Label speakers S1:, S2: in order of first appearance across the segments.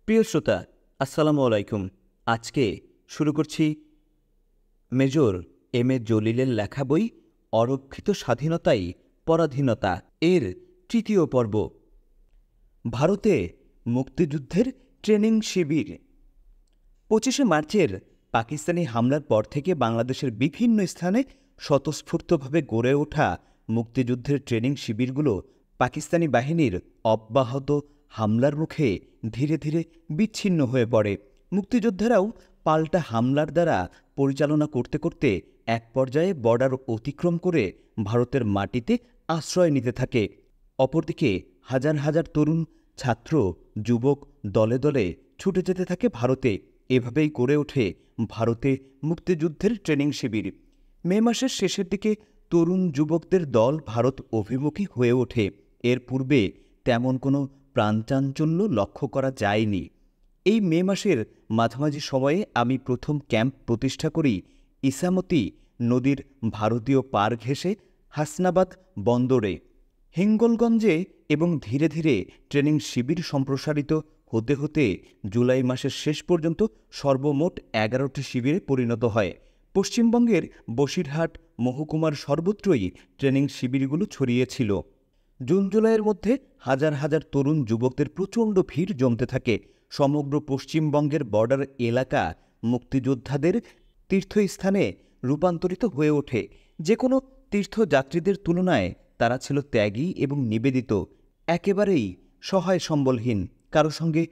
S1: প্রিয় শ্রোতা, আসসালামু আলাইকুম। আজকে শুরু করছি মেজর এম এ জলিলের লেখা বই অরক্ষিত স্বাধীনতাই পরাধীনতা এর তৃতীয় পর্ব। ভারতে মুক্তিযুদ্ধের ট্রেনিং শিবির। 25শে মার্চের পাকিস্তানি হামলার পর থেকে বাংলাদেশের বিভিন্ন স্থানে স্বতঃস্ফূর্তভাবে গড়ে ওঠা মুক্তিযুদ্ধের ট্রেনিং শিবিরগুলো পাকিস্তানি বাহিনীর অব্যাহত হামলার মুখে ধীরে ধীরে বিচ্ছিন্ন হয়ে পড়ে। মুক্তিযোদ্ধারাও পাল্টা হামলার দ্বারা পরিচালনা করতে করতে এক পর্যায়ে বর্ডার অতিক্রম করে ভারতের মাটিতে আশ্রয় নিতে থাকে। অপরদিকে হাজার হাজার তরুণ ছাত্র যুবক দলে দলে ছুটে যেতে থাকে ভারতে। এভাবেই গড়ে ওঠে ভারতে মুক্তিযুদ্ধের ট্রেনিং শিবির। মে মাসের শেষের দিকে তরুণ যুবকদের দল ভারত অভিমুখী হয়ে ওঠে। এর পূর্বে তেমন কোনো প্রাণচাঞ্চল্য লক্ষ্য করা যায়নি। এই মে মাসের মাঝামাঝি সময়ে আমি প্রথম ক্যাম্প প্রতিষ্ঠা করি ইসামতি নদীর ভারতীয় পার ঘেঁষে হাসনাবাদ বন্দরে, হিঙ্গলগঞ্জে, এবং ধীরে ধীরে ট্রেনিং শিবির সম্প্রসারিত হতে হতে জুলাই মাসের শেষ পর্যন্ত সর্বমোট 11টি শিবিরে পরিণত হয়। পশ্চিমবঙ্গের বসিরহাট মহকুমার সর্বত্রই ট্রেনিং শিবিরগুলো ছড়িয়েছিল। জুন জুলাইয়ের মধ্যে হাজার হাজার তরুণ যুবকদের প্রচণ্ড ভিড় জমতে থাকে। সমগ্র পশ্চিমবঙ্গের বর্ডার এলাকা মুক্তিযোদ্ধাদের তীর্থস্থানে রূপান্তরিত হয়ে ওঠে। যে কোনো তীর্থযাত্রীদের তুলনায় তারা ছিল ত্যাগী এবং নিবেদিত, একেবারেই সহায় সম্বলহীন। কারো সঙ্গে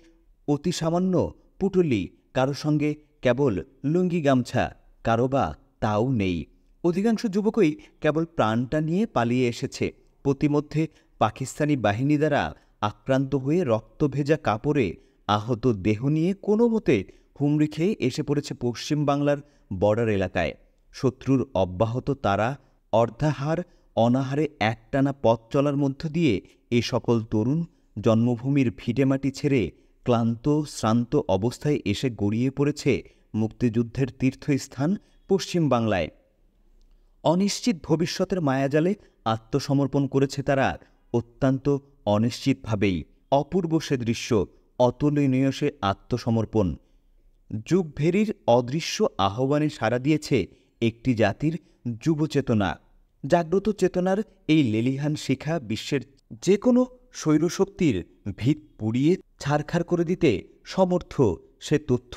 S1: অতি সামান্য পুটুলি, কারো সঙ্গে কেবল লুঙ্গি গামছা, কারো বা তাও নেই। অধিকাংশ যুবকই কেবল প্রাণটা নিয়ে পালিয়ে এসেছে। প্রতিমধ্যে পাকিস্তানি বাহিনী দ্বারা আক্রান্ত হয়ে রক্তভেজা কাপড়ে আহত দেহ নিয়ে কোনো মতে হুমড়ি খেয়ে এসে পড়েছে পশ্চিম বাংলার বর্ডার এলাকায়। শত্রুর অব্যাহত তারা অর্ধাহার অনাহারে একটানা পথ চলার মধ্য দিয়ে এ সকল তরুণ জন্মভূমির ভিটেমাটি ছেড়ে ক্লান্ত শ্রান্ত অবস্থায় এসে গড়িয়ে পড়েছে মুক্তিযুদ্ধের তীর্থস্থান পশ্চিম বাংলায়। অনিশ্চিত ভবিষ্যতের মায়াজালে আত্মসমর্পণ করেছে তারা অত্যন্ত অনিশ্চিতভাবেই। অপূর্ব সে দৃশ্য, অতুলনীয় সে আত্মসমর্পণ। যুগভেরির অদৃশ্য আহ্বানে সাড়া দিয়েছে একটি জাতির যুবচেতনা। জাগ্রত চেতনার এই লেলিহান শিখা বিশ্বের যে কোনো স্বৈরশক্তির ভিত পুড়িয়ে ছারখার করে দিতে সমর্থ। সে তথ্য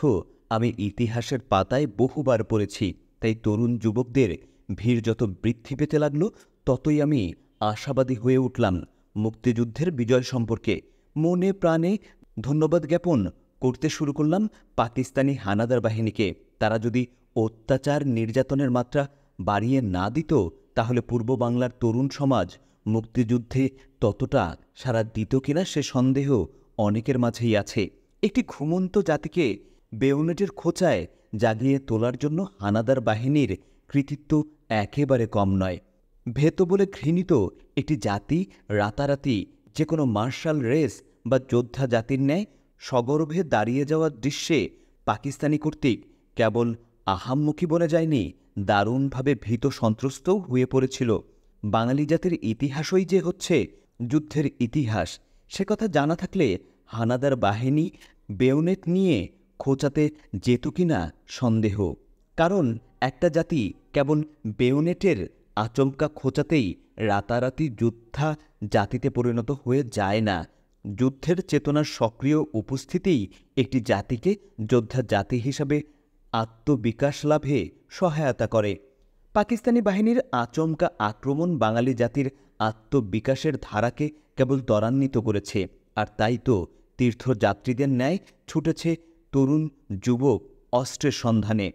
S1: আমি ইতিহাসের পাতায় বহুবার পড়েছি। তাই তরুণ যুবকদের ভিড় যত বৃদ্ধি পেতে লাগল, ততই আমি আশাবাদী হয়ে উঠলাম মুক্তিযুদ্ধের বিজয় সম্পর্কে। মনে প্রাণে ধন্যবাদ জ্ঞাপন করতে শুরু করলাম পাকিস্তানি হানাদার বাহিনীকে। তারা যদি অত্যাচার নির্যাতনের মাত্রা বাড়িয়ে না দিত, তাহলে পূর্ব বাংলার তরুণ সমাজ মুক্তিযুদ্ধে ততটা সাড়া দিত কিনা সে সন্দেহ অনেকের মাঝেই আছে। একটি ঘুমন্ত জাতিকে বেয়োনেটের খোঁচায় জাগিয়ে তোলার জন্য হানাদার বাহিনীর কৃতিত্ব একেবারে কম নয়। ভেতো বলে ঘৃণিত একটি জাতি রাতারাতি যে কোনো মার্শাল রেস বা যোদ্ধা জাতির ন্যায় সগর্বে দাঁড়িয়ে যাওয়ার দৃশ্যে পাকিস্তানি কর্তৃক কেবল আহাম্মুখী বনে যায়নি, দারুণভাবে ভীত সন্ত্রস্তও হয়ে পড়েছিল। বাঙালি জাতির ইতিহাসই যে হচ্ছে যুদ্ধের ইতিহাস, সে কথা জানা থাকলে হানাদার বাহিনী বেয়োনেট নিয়ে খোঁচাতে যেত কিনা সন্দেহ। কারণ একটা জাতি কেবল বেয়োনেটের আচমকা খোঁচাতেই রাতারাতি যোদ্ধা জাতিতে পরিণত হয়ে যায় না। যুদ্ধের চেতনার সক্রিয় উপস্থিতিই একটি জাতিকে যোদ্ধা জাতি হিসাবে আত্মবিকাশ লাভে সহায়তা করে। পাকিস্তানি বাহিনীর আচমকা আক্রমণ বাঙালি জাতির আত্মবিকাশের ধারাকে কেবল ত্বরান্বিত করেছে। আর তাই তো তীর্থযাত্রীদের ন্যায় ছুটেছে তরুণ যুবক অস্ত্রের সন্ধানে।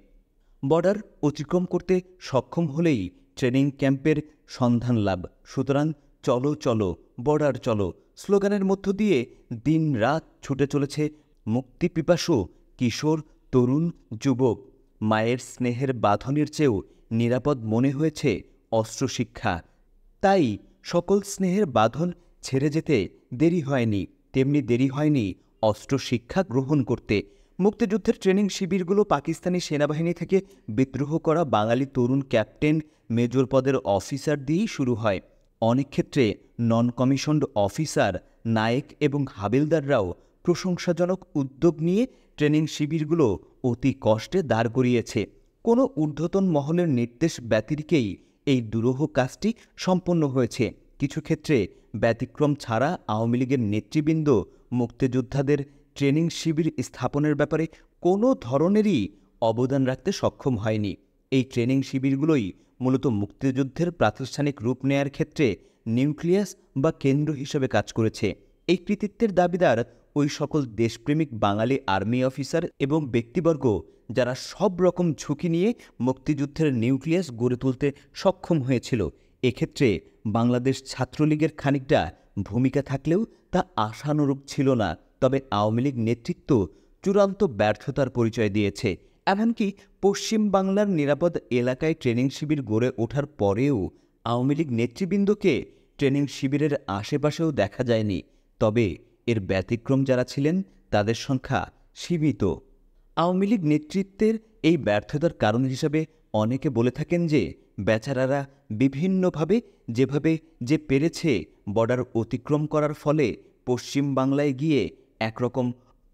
S1: বর্ডার অতিক্রম করতে সক্ষম হলেই ট্রেনিং ক্যাম্পের সন্ধান লাভ। সুতরাং চলো চলো বর্ডার চলো স্লোগানের মধ্য দিয়ে দিন রাত ছুটে চলেছে মুক্তিপিপাসু কিশোর তরুণ যুবক। মায়ের স্নেহের বাঁধনের চেয়েও নিরাপদ মনে হয়েছে অস্ত্রশিক্ষা। তাই সকল স্নেহের বাঁধন ছেড়ে যেতে দেরি হয়নি, তেমনি দেরি হয়নি অস্ত্রশিক্ষা গ্রহণ করতে। মুক্তিযুদ্ধের ট্রেনিং শিবিরগুলো পাকিস্তানি সেনাবাহিনী থেকে বিদ্রোহ করা বাঙালি তরুণ ক্যাপ্টেন মেজর পদের অফিসার দিয়েই শুরু হয়। অনেক ক্ষেত্রে নন কমিশনড অফিসার, নায়েক এবং হাবিলদাররাও প্রশংসাজনক উদ্যোগ নিয়ে ট্রেনিং শিবিরগুলো অতি কষ্টে দাঁড় করিয়েছে। কোনো ঊর্ধ্বতন মহলের নির্দেশ ব্যতিরেকেই এই দুরূহ কাজটি সম্পন্ন হয়েছে। কিছু ক্ষেত্রে ব্যতিক্রম ছাড়া আওয়ামী লীগের নেতৃবৃন্দ মুক্তিযোদ্ধাদের ট্রেনিং শিবির স্থাপনের ব্যাপারে কোনো ধরনেরই অবদান রাখতে সক্ষম হয়নি। এই ট্রেনিং শিবিরগুলোই মূলত মুক্তিযুদ্ধের প্রাতিষ্ঠানিক রূপ নেয়ার ক্ষেত্রে নিউক্লিয়াস বা কেন্দ্র হিসেবে কাজ করেছে। এই কৃতিত্বের দাবিদার ওই সকল দেশপ্রেমিক বাঙালি আর্মি অফিসার এবং ব্যক্তিবর্গ যারা সব রকম ঝুঁকি নিয়ে মুক্তিযুদ্ধের নিউক্লিয়াস গড়ে তুলতে সক্ষম হয়েছিল। এক্ষেত্রে বাংলাদেশ ছাত্রলীগের খানিকটা ভূমিকা থাকলেও তা আশানুরূপ ছিল না। তবে আওয়ামী লীগ নেতৃত্ব চূড়ান্ত ব্যর্থতার পরিচয় দিয়েছে। এমনকি পশ্চিম বাংলার নিরাপদ এলাকায় ট্রেনিং শিবির গড়ে ওঠার পরেও আওয়ামী লীগ নেতৃবৃন্দকে ট্রেনিং শিবিরের আশেপাশেও দেখা যায়নি। তবে এর ব্যতিক্রম যারা ছিলেন তাদের সংখ্যা সীমিত। আওয়ামী লীগ নেতৃত্বের এই ব্যর্থতার কারণ হিসাবে অনেকে বলে থাকেন যে বেচারারা বিভিন্নভাবে যে পেরেছে বর্ডার অতিক্রম করার ফলে পশ্চিম বাংলায় গিয়ে একরকম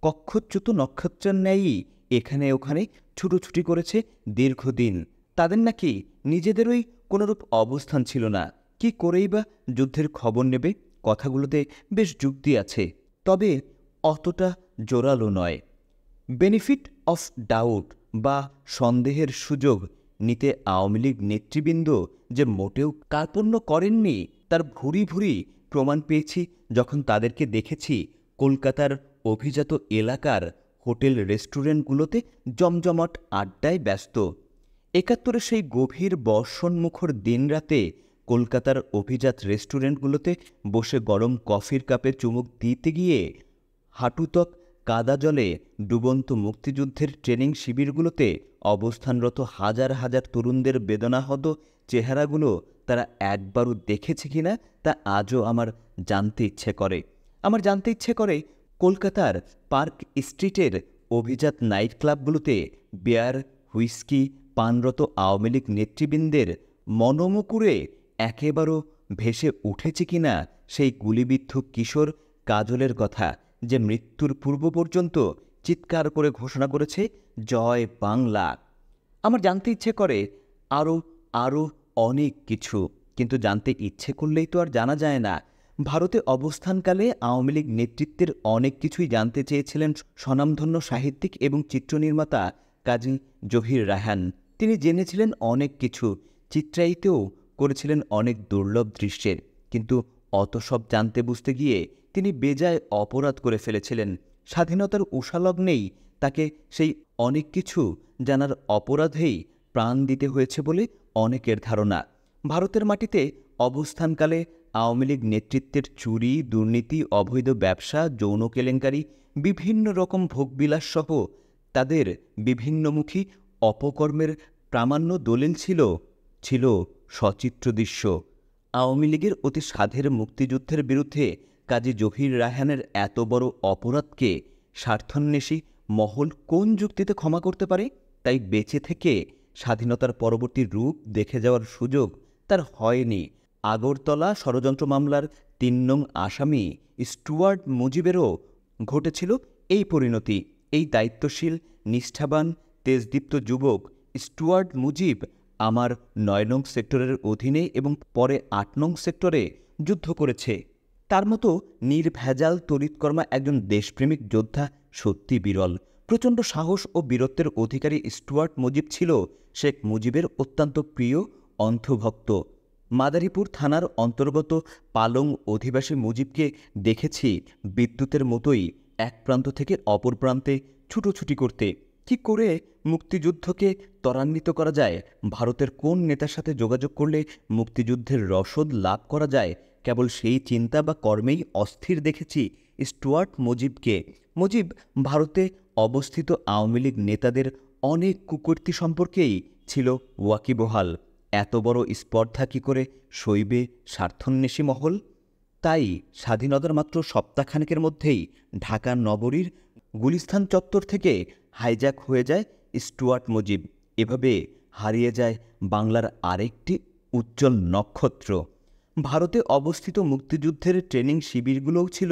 S1: কক্ষচ্যুত নক্ষত্রের ন্যায়ই এখানে ওখানে ছুটোছুটি করেছে দীর্ঘদিন। তাদের নাকি নিজেদেরই কোনোরূপ অবস্থান ছিল না। কি করেই বা যুদ্ধের খবর নেবে? কথাগুলোতে বেশ যুক্তি আছে, তবে অতটা জোরালো নয়। বেনিফিট অফ ডাউট বা সন্দেহের সুযোগ নিতে আওয়ামী লীগ নেতৃবৃন্দ যে মোটেও কার্পণ্য করেননি তার ভুরি ভুরি প্রমাণ পেয়েছি যখন তাদেরকে দেখেছি কলকাতার অভিজাত এলাকার হোটেল রেস্টুরেন্টগুলোতে জমজমাট আড্ডায় ব্যস্ত। ৭১ সেই গভীর বর্ষণমুখর দিনরাতে কলকাতার অভিজাত রেস্টুরেন্টগুলোতে বসে গরম কফির কাপে চুমুক দিতে গিয়ে হাঁটুতক কাদা জলে ডুবন্ত মুক্তিযুদ্ধের ট্রেনিং শিবিরগুলোতে অবস্থানরত হাজার হাজার তরুণদের বেদনাহত চেহারাগুলো তারা একবারও দেখেছে কিনা তা আজও আমার জানতে ইচ্ছে করে। কলকাতার পার্ক স্ট্রিটের অভিজাত নাইট ক্লাবগুলোতে বিয়ার হুইস্কি পানরত আওয়ামী লীগ নেতৃবৃন্দের মনোমুকুরে একেবারও ভেসে উঠেছে কিনা সেই গুলিবিদ্ধ কিশোর কাজলের কথা, যে মৃত্যুর পূর্ব পর্যন্ত চিৎকার করে ঘোষণা করেছে জয় বাংলা। আমার জানতে ইচ্ছে করে আরও অনেক কিছু, কিন্তু জানতে ইচ্ছে করলেই তো আর জানা যায় না। ভারতে অবস্থানকালে আওয়ামী লীগ নেতৃত্বের অনেক কিছুই জানতে চেয়েছিলেন স্বনামধন্য সাহিত্যিক এবং চিত্রনির্মাতা কাজী জহির রায়হান। তিনি জেনেছিলেন অনেক কিছু, চিত্রায়িতও করেছিলেন অনেক দুর্লভ দৃশ্যের, কিন্তু অত সব জানতে বুঝতে গিয়ে তিনি বেজায় অপরাধ করে ফেলেছিলেন। স্বাধীনতার উষালগ্নেই তাকে সেই অনেক কিছু জানার অপরাধেই প্রাণ দিতে হয়েছে বলে অনেকের ধারণা। ভারতের মাটিতে অবস্থানকালে আওয়ামী লীগ নেতৃত্বের চুরি, দুর্নীতি, অবৈধ ব্যবসা, যৌন কেলেঙ্কারি, বিভিন্ন রকম ভোগবিলাস সহ তাদের বিভিন্নমুখী অপকর্মের প্রামাণ্য দলিল ছিল সচিত্র দৃশ্য। আওয়ামী লীগের অতি সাধের মুক্তিযুদ্ধের বিরুদ্ধে কাজী জহির রায়হানের এত বড় অপরাধকে স্বার্থান্বেষী মহল কোন যুক্তিতে ক্ষমা করতে পারে? তাই বেঁচে থেকে স্বাধীনতার পরবর্তী রূপ দেখে যাওয়ার সুযোগ তার হয়নি। আগরতলা ষড়যন্ত্র মামলার ৩ নং আসামি স্টুয়ার্ট মুজিবেরও ঘটেছিল এই পরিণতি। এই দায়িত্বশীল, নিষ্ঠাবান, তেজদীপ্ত যুবক স্টুয়ার্ট মুজিব আমার ৯ নং সেক্টরের অধীনে এবং পরে ৮ নং সেক্টরে যুদ্ধ করেছে। তার মতো নির্ভেজাল তড়িৎকর্মা একজন দেশপ্রেমিক যোদ্ধা সত্যি বিরল। প্রচণ্ড সাহস ও বীরত্বের অধিকারী স্টুয়ার্ট মুজিব ছিল শেখ মুজিবের অত্যন্ত প্রিয় অন্ধভক্ত। মাদারীপুর থানার অন্তর্গত পালং অধিবাসী মুজিবকে দেখেছি বিদ্যুতের মতোই এক প্রান্ত থেকে অপর প্রান্তে ছুটোছুটি করতে। কি করে মুক্তিযুদ্ধকে ত্বরান্বিত করা যায়, ভারতের কোন নেতার সাথে যোগাযোগ করলে মুক্তিযুদ্ধের রসদ লাভ করা যায়, কেবল সেই চিন্তা বা কর্মেই অস্থির দেখেছি স্টুয়ার্ট মুজিবকে। মুজিব ভারতে অবস্থিত আওয়ামী লীগ নেতাদের অনেক কুকীর্তি সম্পর্কেই ছিল ওয়াকিবহাল। এত বড় স্পর্ধা কী করে সইবে স্বার্থান্বেষী মহল? তাই স্বাধীনতার মাত্র সপ্তাহখানেকের মধ্যেই ঢাকা নগরীর গুলিস্তান চত্বর থেকে হাইজ্যাক হয়ে যায় স্টুয়ার্ট মুজিব। এভাবে হারিয়ে যায় বাংলার আরেকটি উজ্জ্বল নক্ষত্র। ভারতে অবস্থিত মুক্তিযুদ্ধের ট্রেনিং শিবিরগুলোও ছিল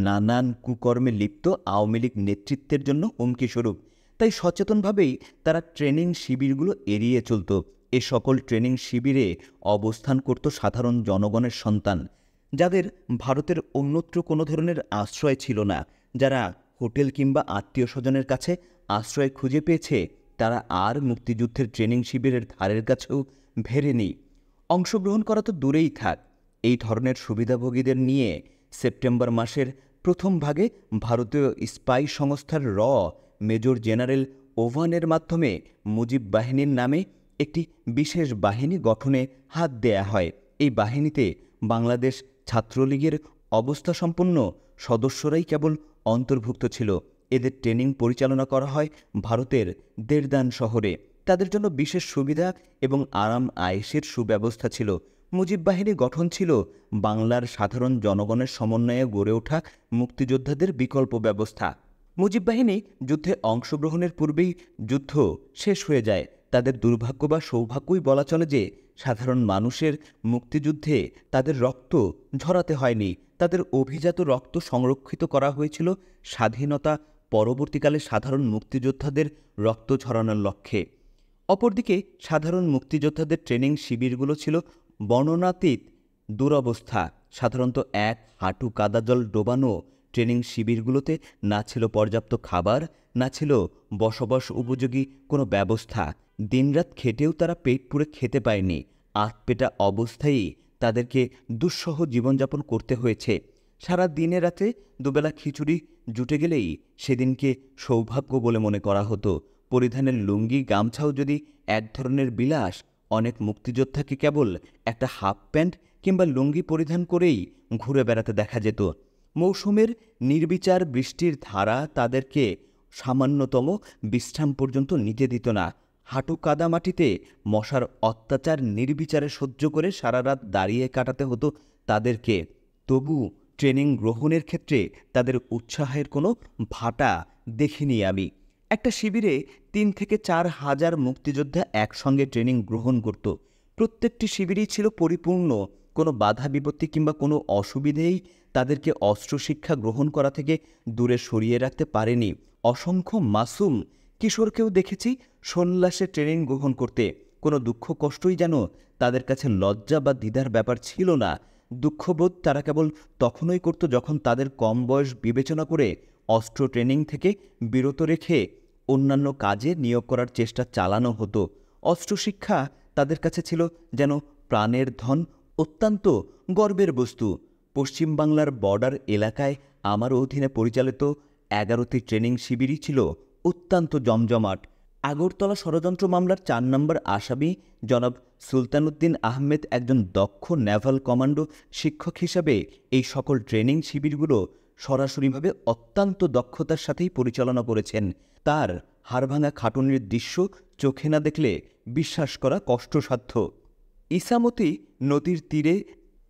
S1: নানান কুকর্মে লিপ্ত আওয়ামী লীগ নেতৃত্বের জন্য হুমকিস্বরূপ। তাই সচেতনভাবেই তারা ট্রেনিং শিবিরগুলো এড়িয়ে চলত। এ সকল ট্রেনিং শিবিরে অবস্থান করত সাধারণ জনগণের সন্তান, যাদের ভারতের অন্যত্র কোনো ধরনের আশ্রয় ছিল না। যারা হোটেল কিংবা আত্মীয় স্বজনের কাছে আশ্রয় খুঁজে পেয়েছে, তারা আর মুক্তিযুদ্ধের ট্রেনিং শিবিরের ধারের কাছেও ভেড়েনি। অংশগ্রহণ করা তো দূরেই থাক, এই ধরনের সুবিধাভোগীদের নিয়ে সেপ্টেম্বর মাসের প্রথম ভাগে ভারতীয় স্পাই সংস্থার মেজর জেনারেল ওভানের মাধ্যমে মুজিব বাহিনীর নামে একটি বিশেষ বাহিনী গঠনে হাত দেয়া হয়। এই বাহিনীতে বাংলাদেশ ছাত্রলীগের অবস্থাসম্পন্ন সদস্যরাই কেবল অন্তর্ভুক্ত ছিল। এদের ট্রেনিং পরিচালনা করা হয় ভারতের দেরদান শহরে। তাদের জন্য বিশেষ সুবিধা এবং আরাম আয়েশের সুব্যবস্থা ছিল। মুজিব বাহিনী গঠন ছিল বাংলার সাধারণ জনগণের সমন্বয়ে গড়ে ওঠা মুক্তিযোদ্ধাদের বিকল্প ব্যবস্থা। মুজিব বাহিনী যুদ্ধে অংশগ্রহণের পূর্বেই যুদ্ধ শেষ হয়ে যায়। তাদের দুর্ভাগ্য বা সৌভাগ্যই বলা চলে যে সাধারণ মানুষের মুক্তিযুদ্ধে তাদের রক্ত ঝরাতে হয়নি। তাদের অভিজাত রক্ত সংরক্ষিত করা হয়েছিল স্বাধীনতা পরবর্তীকালে সাধারণ মুক্তিযোদ্ধাদের রক্ত ঝরানোর লক্ষ্যে। অপরদিকে সাধারণ মুক্তিযোদ্ধাদের ট্রেনিং শিবিরগুলো ছিল বর্ণনাতীত দুরবস্থা। সাধারণত এক হাঁটু কাদা জল ডোবানো ট্রেনিং শিবিরগুলোতে না ছিল পর্যাপ্ত খাবার, না ছিল বসবাস উপযোগী কোনো ব্যবস্থা। দিনরাত খেটেও তারা পেট পুরে খেতে পায়নি। আধপেটা অবস্থায়ই তাদেরকে দুঃসহ জীবনযাপন করতে হয়েছে। সারা দিনে রাতে দুবেলা খিচুড়ি জুটে গেলেই সেদিনকে সৌভাগ্য বলে মনে করা হতো। পরিধানের লুঙ্গি গামছাও যদি এক ধরনের বিলাস, অনেক মুক্তিযোদ্ধাকে কেবল একটা হাফ প্যান্ট কিংবা লুঙ্গি পরিধান করেই ঘুরে বেড়াতে দেখা যেত। মৌসুমের নির্বিচার বৃষ্টির ধারা তাদেরকে সামান্যতম বিশ্রাম পর্যন্ত নিতে দিত না। হাঁটু কাদা মাটিতে মশার অত্যাচার নির্বিচারে সহ্য করে সারা রাত দাঁড়িয়ে কাটাতে হতো তাদেরকে। তবু ট্রেনিং গ্রহণের ক্ষেত্রে তাদের উৎসাহের কোনো ভাটা দেখিনি আমি। একটা শিবিরে ৩ থেকে ৪ হাজার মুক্তিযোদ্ধা একসঙ্গে ট্রেনিং গ্রহণ করত। প্রত্যেকটি শিবিরই ছিল পরিপূর্ণ। কোনো বাধা বিপত্তি কিংবা কোনো অসুবিধেই তাদেরকে অস্ত্র শিক্ষা গ্রহণ করা থেকে দূরে সরিয়ে রাখতে পারেনি। অসংখ্য মাসুম কিশোরকেও দেখেছি সন্ন্যাসে ট্রেনিং গ্রহণ করতে। কোনো দুঃখ কষ্টই যেন তাদের কাছে লজ্জা বা দ্বিধার ব্যাপার ছিল না। দুঃখবোধ তারা কেবল তখনই করত যখন তাদের কম বয়স বিবেচনা করে অস্ত্র ট্রেনিং থেকে বিরত রেখে অন্যান্য কাজে নিয়োগ করার চেষ্টা চালানো হতো। অস্ত্র শিক্ষা তাদের কাছে ছিল যেন প্রাণের ধন, অত্যন্ত গর্বের বস্তু। পশ্চিমবাংলার বর্ডার এলাকায় আমার অধীনে পরিচালিত 11টি ট্রেনিং শিবিরই ছিল অত্যন্ত জমজমাট। আগরতলা ষড়যন্ত্র মামলার 4 নম্বর আসামি জনাব সুলতানুদ্দিন আহমেদ একজন দক্ষ নেভাল কমান্ডো শিক্ষক হিসাবে এই সকল ট্রেনিং শিবিরগুলো সরাসরিভাবে অত্যন্ত দক্ষতার সাথেই পরিচালনা করেছেন। তার হাড়ভাঙা খাটুনির দৃশ্য চোখে না দেখলে বিশ্বাস করা কষ্টসাধ্য। ইসামতি নদীর তীরে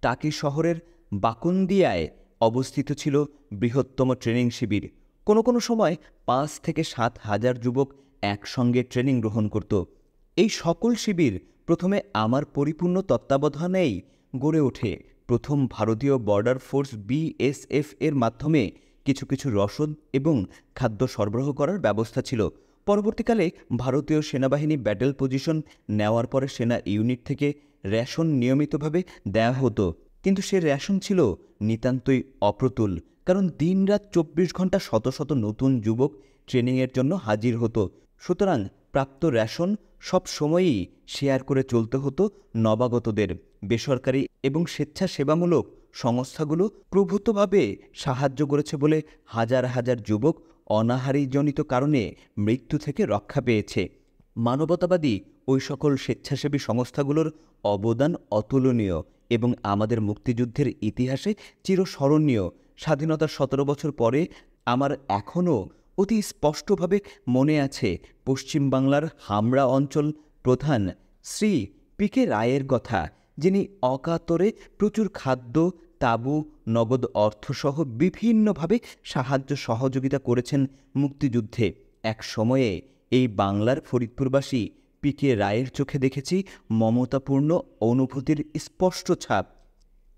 S1: টাকি শহরের বাকুন্দিয়ায় অবস্থিত ছিল বৃহত্তম ট্রেনিং শিবির। কোনো কোনো সময় 5 থেকে 7 হাজার যুবক একসঙ্গে ট্রেনিং গ্রহণ করত। এই সকল শিবির প্রথমে আমার পরিপূর্ণ তত্ত্বাবধানেই গড়ে ওঠে। প্রথম ভারতীয় বর্ডার ফোর্স BSF এর মাধ্যমে কিছু কিছু রসদ এবং খাদ্য সরবরাহ করার ব্যবস্থা ছিল। পরবর্তীকালে ভারতীয় সেনাবাহিনী ব্যাটেল পজিশন নেওয়ার পরে সেনা ইউনিট থেকে রেশন নিয়মিতভাবে দেয়া হতো, কিন্তু সে রেশন ছিল নিতান্তই অপ্রতুল। কারণ দিনরাত 24 ঘন্টা শত শত নতুন যুবক ট্রেনিংয়ের জন্য হাজির হতো। সুতরাং প্রাপ্ত রেশন সব সময়ই শেয়ার করে চলতে হতো নবাগতদের। বেসরকারি এবং স্বেচ্ছাসেবামূলক সংস্থাগুলো প্রভূতভাবে সাহায্য করেছে বলে হাজার হাজার যুবক অনাহারীজনিত কারণে মৃত্যু থেকে রক্ষা পেয়েছে। মানবতাবাদী ওই সকল স্বেচ্ছাসেবী সংস্থাগুলোর অবদান অতুলনীয় এবং আমাদের মুক্তিযুদ্ধের ইতিহাসে চিরস্মরণীয়। স্বাধীনতার 17 বছর পরে আমার এখনও অতি স্পষ্টভাবে মনে আছে পশ্চিমবাংলার হামড়া অঞ্চল প্রধান শ্রী PK রায়ের কথা, যিনি অকাতরে প্রচুর খাদ্য, তাঁবু, নগদ অর্থসহ বিভিন্নভাবে সাহায্য সহযোগিতা করেছেন মুক্তিযুদ্ধে। এক সময়ে এই বাংলার ফরিদপুরবাসী PK রায়ের চোখে দেখেছি মমতাপূর্ণ অনুভূতির স্পষ্ট ছাপ।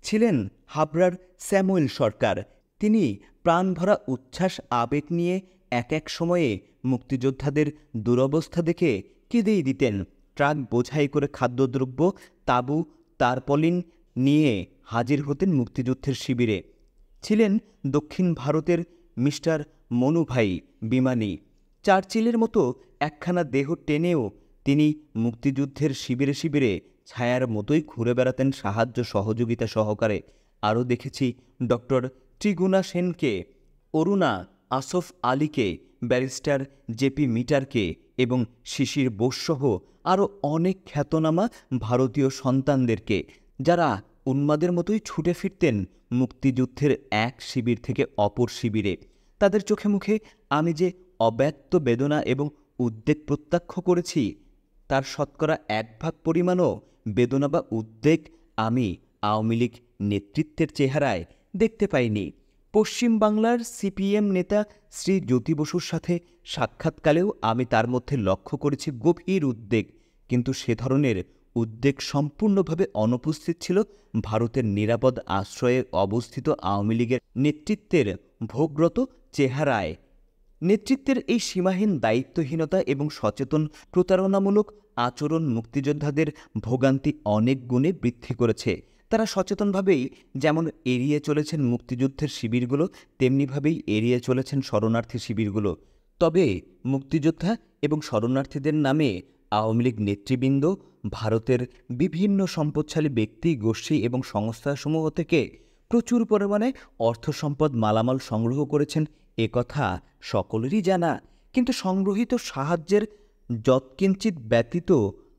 S1: ছিলেন হাবড়ার স্যামুয়েল সরকার। তিনি প্রাণভরা উচ্ছ্বাস আবেগ নিয়ে এক এক সময়ে মুক্তিযোদ্ধাদের দুরবস্থা দেখে কেঁদেই দিতেন। ট্রাক বোঝাই করে খাদ্যদ্রব্য, তাঁবু, তারপলিন নিয়ে হাজির হতেন মুক্তিযুদ্ধের শিবিরে। ছিলেন দক্ষিণ ভারতের মিস্টার মনুভাই বিমানী। চার্চিলের মতো একখানা দেহ টেনেও তিনি মুক্তিযুদ্ধের শিবিরে শিবিরে ছায়ার মতোই ঘুরে বেড়াতেন সাহায্য সহযোগিতা সহকারে। আরও দেখেছি ডক্টর ত্রিগুণা সেনকে, অরুণা আসফ আলীকে, ব্যারিস্টার জেপি মিটারকে এবং শিশির বোসসহ আরও অনেক খ্যাতনামা ভারতীয় সন্তানদেরকে, যারা উন্মাদের মতোই ছুটে ফিরতেন মুক্তিযুদ্ধের এক শিবির থেকে অপর শিবিরে। তাদের চোখে মুখে আমি যে অব্যক্ত বেদনা এবং উদ্বেগ প্রত্যক্ষ করেছি, তার শতকরা 1 ভাগ পরিমাণও বেদনা বা উদ্বেগ আমি আওয়ামী লীগ নেতৃত্বের চেহারায় দেখতে পাইনি। পশ্চিম বাংলার সিপিএম নেতা শ্রী জ্যোতি বসুর সাথে সাক্ষাৎকালেও আমি তার মধ্যে লক্ষ্য করেছি গভীর উদ্বেগ, কিন্তু সে ধরনের উদ্বেগ সম্পূর্ণভাবে অনুপস্থিত ছিল ভারতের নিরাপদ আশ্রয়ে অবস্থিত আওয়ামী লীগের নেতৃত্বের ভোগরত চেহারায়। নেতৃত্বের এই সীমাহীন দায়িত্বহীনতা এবং সচেতন প্রতারণামূলক আচরণ মুক্তিযোদ্ধাদের ভোগান্তি অনেক গুণে বৃদ্ধি করেছে। তারা সচেতনভাবেই যেমন এড়িয়ে চলেছেন মুক্তিযুদ্ধের শিবিরগুলো, তেমনিভাবেই এড়িয়ে চলেছেন শরণার্থী শিবিরগুলো। তবে মুক্তিযোদ্ধা এবং শরণার্থীদের নামে আওয়ামী লীগ নেতৃবৃন্দ ভারতের বিভিন্ন সম্পদশালী ব্যক্তি, গোষ্ঠী এবং সংস্থাসমূহ থেকে প্রচুর পরিমাণে অর্থ সম্পদ মালামাল সংগ্রহ করেছেন, একথা সকলেরই জানা। কিন্তু সংগ্রহীত সাহায্যের যৎকিঞ্চিৎ ব্যতীত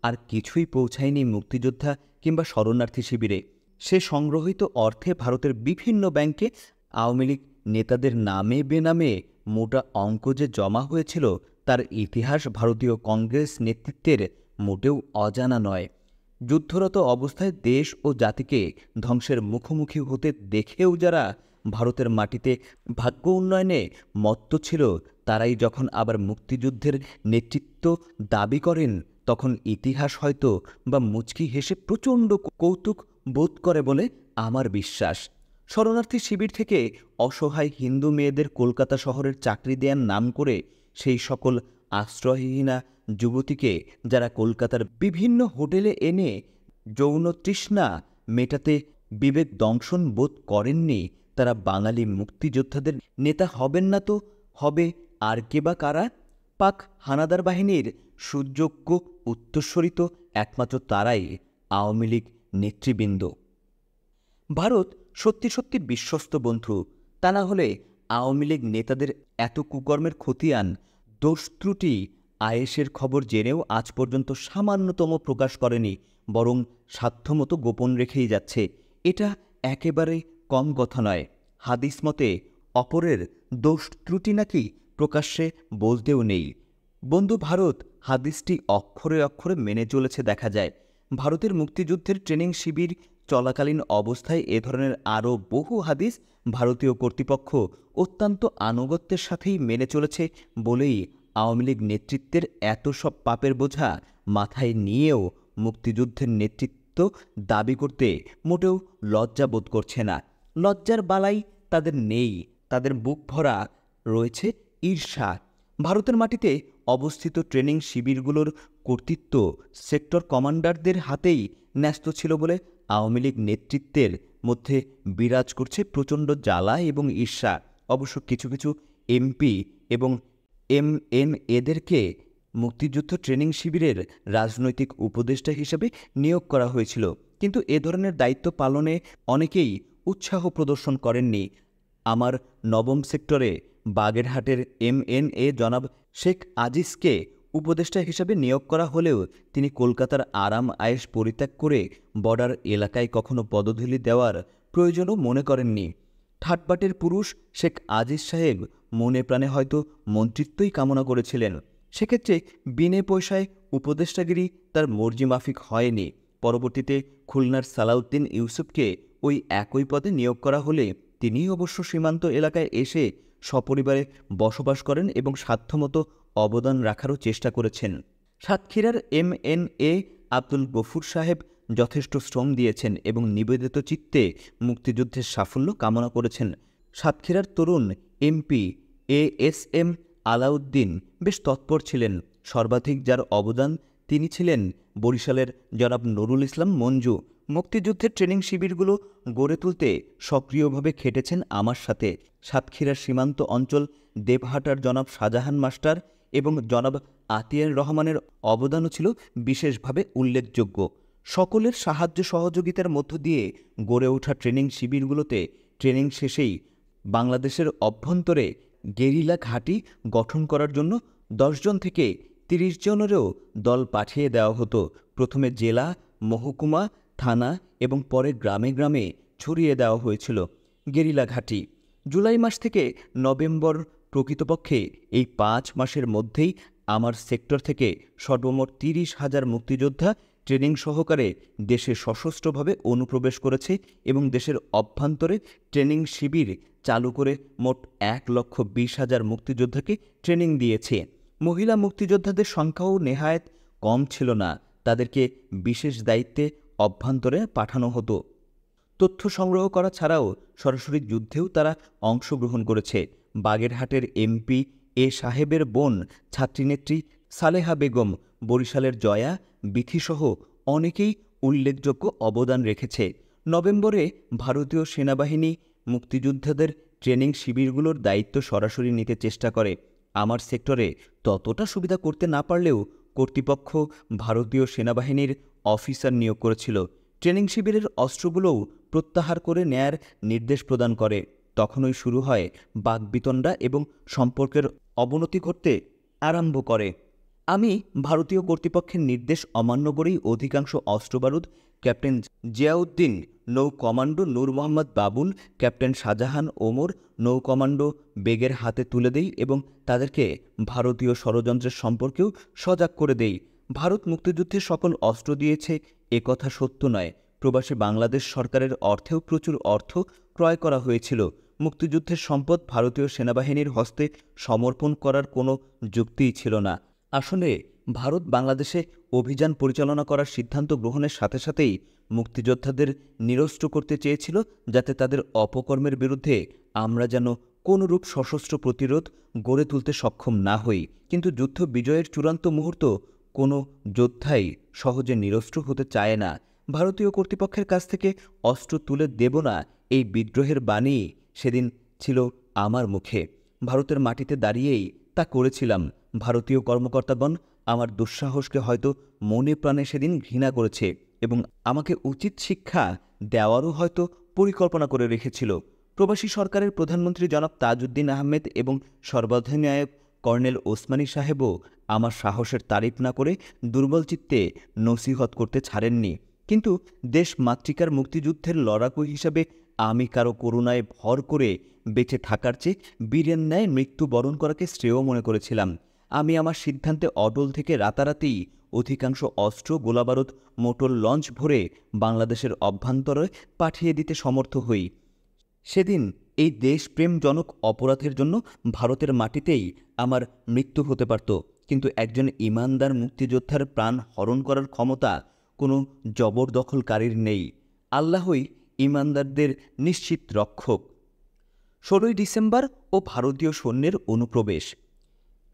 S1: আর কিছুই পৌঁছায়নি মুক্তিযোদ্ধা কিংবা শরণার্থী শিবিরে। সে সংগ্রহীত অর্থে ভারতের বিভিন্ন ব্যাংকে আওয়ামী লীগ নেতাদের নামে বেনামে মোটা অঙ্ক যে জমা হয়েছিল, তার ইতিহাস ভারতীয় কংগ্রেস নেতৃত্বের মোটেও অজানা নয়। যুদ্ধরত অবস্থায় দেশ ও জাতিকে ধ্বংসের মুখোমুখি হতে দেখেও যারা ভারতের মাটিতে ভাগ্য উন্নয়নে মত্ত ছিল, তারাই যখন আবার মুক্তিযুদ্ধের নেতৃত্ব দাবি করেন, তখন ইতিহাস হয়তো বা মুচকি হেসে প্রচণ্ড কৌতুক বোধ করে বলে আমার বিশ্বাস। শরণার্থী শিবির থেকে অসহায় হিন্দু মেয়েদের কলকাতা শহরের চাকরি দেওয়ার নাম করে সেই সকল আশ্রয়হীনা যুবতীকে যারা কলকাতার বিভিন্ন হোটেলে এনে যৌন তৃষ্ণা মেটাতে বিবেক দংশন বোধ করেননি, তারা বাঙালি মুক্তিযোদ্ধাদের নেতা হবেন না তো হবে আর কে বা কারা? পাক হানাদার বাহিনীর সুযোগ্য উত্তরসূরি তো একমাত্র তারাই, আওয়ামী লীগ নেতৃবৃন্দ। ভারত সত্যি সত্যি বিশ্বস্ত বন্ধু, তা না হলে আওয়ামী লীগ নেতাদের এত কুকর্মের খতিয়ান, দোষ ত্রুটি, আয়েশের খবর জেনেও আজ পর্যন্ত সামান্যতম প্রকাশ করেনি, বরং সাধ্যমতো গোপন রেখেই যাচ্ছে। এটা একেবারে কম কথা নয়। হাদিস মতে অপরের দোষ ত্রুটি নাকি প্রকাশ্যে বলতেও নেই। বন্ধু ভারত হাদিসটি অক্ষরে অক্ষরে মেনে চলেছে দেখা যায়। ভারতের মুক্তিযুদ্ধের ট্রেনিং শিবির চলাকালীন অবস্থায় এ ধরনের আরও বহু হাদিস ভারতীয় কর্তৃপক্ষ অত্যন্ত আনুগত্যের সাথেই মেনে চলেছে বলেই আওয়ামী লীগ নেতৃত্বের এত সব পাপের বোঝা মাথায় নিয়েও মুক্তিযুদ্ধের নেতৃত্ব দাবি করতে মোটেও লজ্জা বোধ করছে না। লজ্জার বালাই তাদের নেই, তাদের বুক ভরা রয়েছে ঈর্ষা। ভারতের মাটিতে অবস্থিত ট্রেনিং শিবিরগুলোর কর্তৃত্ব সেক্টর কমান্ডারদের হাতেই ন্যস্ত ছিল বলে আওয়ামী লীগ নেতৃত্বের মধ্যে বিরাজ করছে প্রচণ্ড জ্বালা এবং ঈর্ষা। অবশ্য কিছু কিছু এমপি এবং এমএনএদেরকে মুক্তিযুদ্ধ ট্রেনিং শিবিরের রাজনৈতিক উপদেষ্টা হিসেবে নিয়োগ করা হয়েছিল, কিন্তু এ ধরনের দায়িত্ব পালনে অনেকেই উৎসাহ প্রদর্শন করেননি। আমার ৯ম সেক্টরে বাগেরহাটের এমএনএ জনাব শেখ আজিজকে উপদেষ্টা হিসেবে নিয়োগ করা হলেও তিনি কলকাতার আরাম আয়েশ পরিত্যাগ করে বর্ডার এলাকায় কখনো পদধূলি দেওয়ার প্রয়োজনও মনে করেননি। ঠাটবাটের পুরুষ শেখ আজিজ সাহেব মনে প্রাণে হয়তো মন্ত্রিত্বই কামনা করেছিলেন। সেক্ষেত্রে বিনে পয়সায় উপদেষ্টাগিরি তার মর্জি মাফিক হয়নি। পরবর্তীতে খুলনার সালাউদ্দিন ইউসুফকে ওই একই পদে নিয়োগ করা হলে তিনি অবশ্য সীমান্ত এলাকায় এসে সপরিবারে বসবাস করেন এবং সাধ্যমতো অবদান রাখারও চেষ্টা করেছেন। সাতক্ষীরার এমএনএ আব্দুল গফুর সাহেব যথেষ্ট শ্রম দিয়েছেন এবং নিবেদিত চিত্তে মুক্তিযুদ্ধের সাফল্য কামনা করেছেন। সাতক্ষীরার তরুণ এমপি এএসএম আলাউদ্দিন বেশ তৎপর ছিলেন। সর্বাধিক যার অবদান তিনি ছিলেন বরিশালের জনাব নুরুল ইসলাম মঞ্জু। মুক্তিযুদ্ধের ট্রেনিং শিবিরগুলো গড়ে তুলতে সক্রিয়ভাবে খেটেছেন আমার সাথে। সাতক্ষীরার সীমান্ত অঞ্চল দেবহাটার জনাব শাহজাহান মাস্টার এবং জনাব আতিয়ার রহমানের অবদানও ছিল বিশেষভাবে উল্লেখযোগ্য। সকলের সাহায্য সহযোগিতার মধ্য দিয়ে গড়ে ওঠা ট্রেনিং শিবিরগুলোতে ট্রেনিং শেষেই বাংলাদেশের অভ্যন্তরে গেরিলা ঘাঁটি গঠন করার জন্য 10 জন থেকে 30 জনেরও দল পাঠিয়ে দেওয়া হতো। প্রথমে জেলা, মহকুমা, থানা এবং পরে গ্রামে গ্রামে ছড়িয়ে দেওয়া হয়েছিল গেরিলা ঘাঁটি। জুলাই মাস থেকে নভেম্বর, প্রকৃতপক্ষে এই 5 মাসের মধ্যেই আমার সেক্টর থেকে সর্বমোট 30,000 মুক্তিযোদ্ধা ট্রেনিং সহকারে দেশে সশস্ত্রভাবে অনুপ্রবেশ করেছে এবং দেশের অভ্যন্তরে ট্রেনিং শিবির চালু করে মোট 1,20,000 মুক্তিযোদ্ধাকে ট্রেনিং দিয়েছে। মহিলা মুক্তিযোদ্ধাদের সংখ্যাও নেহায়েত কম ছিল না। তাদেরকে বিশেষ দায়িত্বে অভ্যন্তরে পাঠানো হতো। তথ্য সংগ্রহ করা ছাড়াও সরাসরি যুদ্ধেও তারা অংশগ্রহণ করেছে। বাগেরহাটের এমপি এ সাহেবের বোন ছাত্রীনেত্রী সালেহা বেগম, বরিশালের জয়া, বিথিসহ অনেকেই উল্লেখযোগ্য অবদান রেখেছে। নভেম্বরে ভারতীয় সেনাবাহিনী মুক্তিযোদ্ধাদের ট্রেনিং শিবিরগুলোর দায়িত্ব সরাসরি নিতে চেষ্টা করে। আমার সেক্টরে ততটা সুবিধা করতে না পারলেও কর্তৃপক্ষ ভারতীয় সেনাবাহিনীর অফিসার নিয়োগ করেছিল। ট্রেনিং শিবিরের অস্ত্রগুলোও প্রত্যাহার করে নেয়ার নির্দেশ প্রদান করে। তখনই শুরু হয় বাকবিতণ্ডা এবং সম্পর্কের অবনতি ঘটতে আরম্ভ করে। আমি ভারতীয় কর্তৃপক্ষের নির্দেশ অমান্য করেই অধিকাংশ অস্ত্রবারুদ ক্যাপ্টেন জিয়াউদ্দিন, নৌ কমান্ডো নূর মোহাম্মদ বাবুল, ক্যাপ্টেন শাহজাহান ওমর, নৌ কমান্ডো বেগের হাতে তুলে দেই এবং তাদেরকে ভারতীয় ষড়যন্ত্রের সম্পর্কেও সজাগ করে দেই। ভারত মুক্তিযুদ্ধে সকল অস্ত্র দিয়েছে একথা সত্য নয়। প্রবাসী বাংলাদেশ সরকারের অর্থেও প্রচুর অর্থ ক্রয় করা হয়েছিল। মুক্তিযুদ্ধের সম্পদ ভারতীয় সেনাবাহিনীর হস্তে সমর্পণ করার কোনো যুক্তিই ছিল না। আসলে ভারত বাংলাদেশে অভিযান পরিচালনা করার সিদ্ধান্ত গ্রহণের সাথে সাথেই মুক্তিযোদ্ধাদের নিরস্ত্র করতে চেয়েছিল, যাতে তাদের অপকর্মের বিরুদ্ধে আমরা যেন কোনরূপ সশস্ত্র প্রতিরোধ গড়ে তুলতে সক্ষম না হই। কিন্তু যুদ্ধ বিজয়ের চূড়ান্ত মুহূর্ত কোনো যোদ্ধাই সহজে নিরস্ত্র হতে চায় না। ভারতীয় কর্তৃপক্ষের কাছ থেকে অস্ত্র তুলে দেব না, এই বিদ্রোহের বাণী সেদিন ছিল আমার মুখে। ভারতের মাটিতে দাঁড়িয়েই তা করেছিলাম। ভারতীয় কর্মকর্তাগণ আমার দুঃসাহসকে হয়তো মনে প্রাণে সেদিন ঘৃণা করেছে এবং আমাকে উচিত শিক্ষা দেওয়ারও হয়তো পরিকল্পনা করে রেখেছিল। প্রবাসী সরকারের প্রধানমন্ত্রী জনাব তাজউদ্দিন আহমেদ এবং সর্বাধিনায়ক কর্নেল ওসমানী সাহেবও আমার সাহসের তারিফ না করে দুর্বল চিত্তে নসিহত করতে ছাড়েননি। কিন্তু দেশ মাতৃকার মুক্তিযুদ্ধের লড়াকু হিসাবে আমি কারো করুণায় ভর করে বেঁচে থাকার চেয়ে বীরের ন্যায় মৃত্যুবরণ করাকে শ্রেয় মনে করেছিলাম। আমি আমার সিদ্ধান্তে অটল থেকে রাতারাতি অধিকাংশ অস্ত্র, গোলাবারুদ, মোটর লঞ্চ ভরে বাংলাদেশের অভ্যন্তরে পাঠিয়ে দিতে সমর্থ হই। সেদিন এই দেশপ্রেমজনক অপরাধের জন্য ভারতের মাটিতেই আমার মৃত্যু হতে পারত, কিন্তু একজন ইমানদার মুক্তিযোদ্ধার প্রাণ হরণ করার ক্ষমতা কোনো জবরদখলকারীর নেই। আল্লাহই ইমানদারদের নিশ্চিত রক্ষক। 16ই ডিসেম্বর ও ভারতীয় সৈন্যের অনুপ্রবেশ।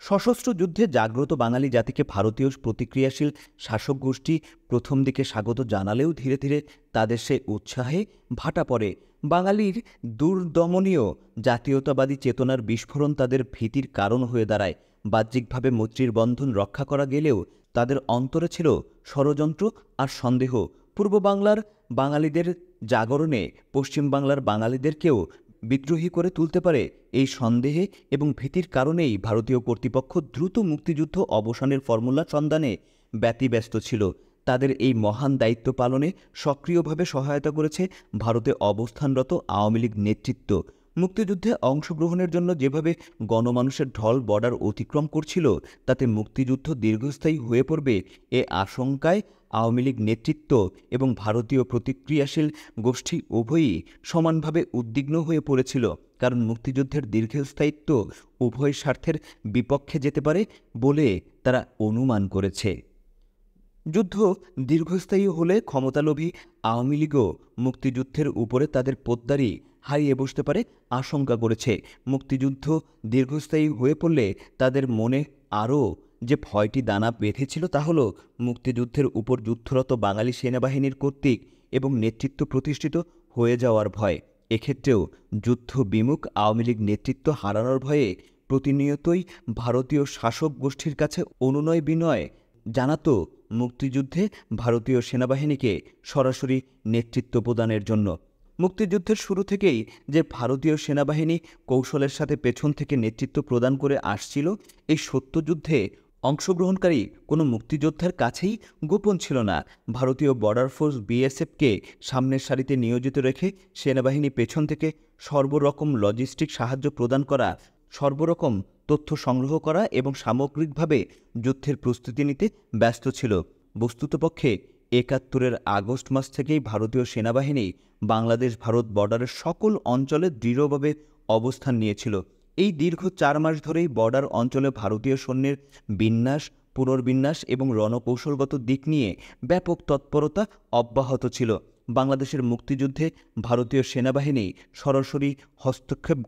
S1: সশস্ত্র যুদ্ধে জাগ্রত বাঙালি জাতিকে ভারতীয় প্রতিক্রিয়াশীল শাসক গোষ্ঠী প্রথম দিকে স্বাগত জানালেও ধীরে ধীরে তাদের সে উৎসাহে ভাটা পড়ে। বাঙালির দুর্দমনীয় জাতীয়তাবাদী চেতনার বিস্ফোরণ তাদের ভীতির কারণ হয়ে দাঁড়ায়। বাহ্যিকভাবে মৈত্রীর বন্ধন রক্ষা করা গেলেও তাদের অন্তরে ছিল ষড়যন্ত্র আর সন্দেহ। পূর্ব বাংলার বাঙালিদের জাগরণে পশ্চিম বাংলার বাঙালিদেরকেও বিদ্রোহী করে তুলতে পারে, এই সন্দেহে এবং ভীতির কারণেই ভারতীয় কর্তৃপক্ষ দ্রুত মুক্তিযুদ্ধ অবসানের ফর্মুলা সন্ধানে ব্যতিব্যস্ত ছিল। তাদের এই মহান দায়িত্ব পালনে সক্রিয়ভাবে সহায়তা করেছে ভারতে অবস্থানরত আওয়ামী লীগ নেতৃত্ব। মুক্তিযুদ্ধে অংশগ্রহণের জন্য যেভাবে গণমানুষের ঢল বর্ডার অতিক্রম করছিল, তাতে মুক্তিযুদ্ধ দীর্ঘস্থায়ী হয়ে পড়বে এ আশঙ্কায় আওয়ামী লীগ নেতৃত্ব এবং ভারতীয় প্রতিক্রিয়াশীল গোষ্ঠী উভয়ই সমানভাবে উদ্বিগ্ন হয়ে পড়েছিল, কারণ মুক্তিযুদ্ধের দীর্ঘস্থায়িত্ব উভয় স্বার্থের বিপক্ষে যেতে পারে বলে তারা অনুমান করেছে। যুদ্ধ দীর্ঘস্থায়ী হলে ক্ষমতালোভী আওয়ামী লীগও মুক্তিযুদ্ধের উপরে তাদের পোদ্দারি হারিয়ে বসতে পারে আশঙ্কা করেছে। মুক্তিযুদ্ধ দীর্ঘস্থায়ী হয়ে পড়লে তাদের মনে আরও যে ভয়টি দানা বেঁধেছিল তা হল মুক্তিযুদ্ধের উপর যুদ্ধরত বাঙালি সেনাবাহিনীর কর্তৃক এবং নেতৃত্ব প্রতিষ্ঠিত হয়ে যাওয়ার ভয়। এক্ষেত্রেও যুদ্ধ বিমুখ আওয়ামী লীগ নেতৃত্ব হারানোর ভয়ে প্রতিনিয়তই ভারতীয় শাসক গোষ্ঠীর কাছে অনুনয় বিনয় জানাতো মুক্তিযুদ্ধে ভারতীয় সেনাবাহিনীকে সরাসরি নেতৃত্ব প্রদানের জন্য। মুক্তিযুদ্ধের শুরু থেকেই যে ভারতীয় সেনাবাহিনী কৌশলের সাথে পেছন থেকে নেতৃত্ব প্রদান করে আসছিল, এই সত্যযুদ্ধে অংশগ্রহণকারী কোনো মুক্তিযোদ্ধার কাছেই গোপন ছিল না। ভারতীয় বর্ডার ফোর্স বিএসএফকে সামনের সারিতে নিয়োজিত রেখে সেনাবাহিনী পেছন থেকে সর্বরকম লজিস্টিক সাহায্য প্রদান করা, সর্বরকম তথ্য সংগ্রহ করা এবং সামগ্রিকভাবে যুদ্ধের প্রস্তুতি নিতে ব্যস্ত ছিল। বস্তুতপক্ষে ৭১-এর আগস্ট মাস থেকেই ভারতীয় সেনাবাহিনী বাংলাদেশ ভারত বর্ডারের সকল অঞ্চলে দৃঢ়ভাবে অবস্থান নিয়েছিল। এই দীর্ঘ ৪ মাস ধরেই বর্ডার অঞ্চলে ভারতীয় সৈন্যের বিন্যাস, পুনর্বিন্যাস এবং রণকৌশলগত দিক নিয়ে ব্যাপক তৎপরতা অব্যাহত ছিল। বাংলাদেশের মুক্তিযুদ্ধে ভারতীয় সেনাবাহিনী সরাসরি হস্তক্ষেপ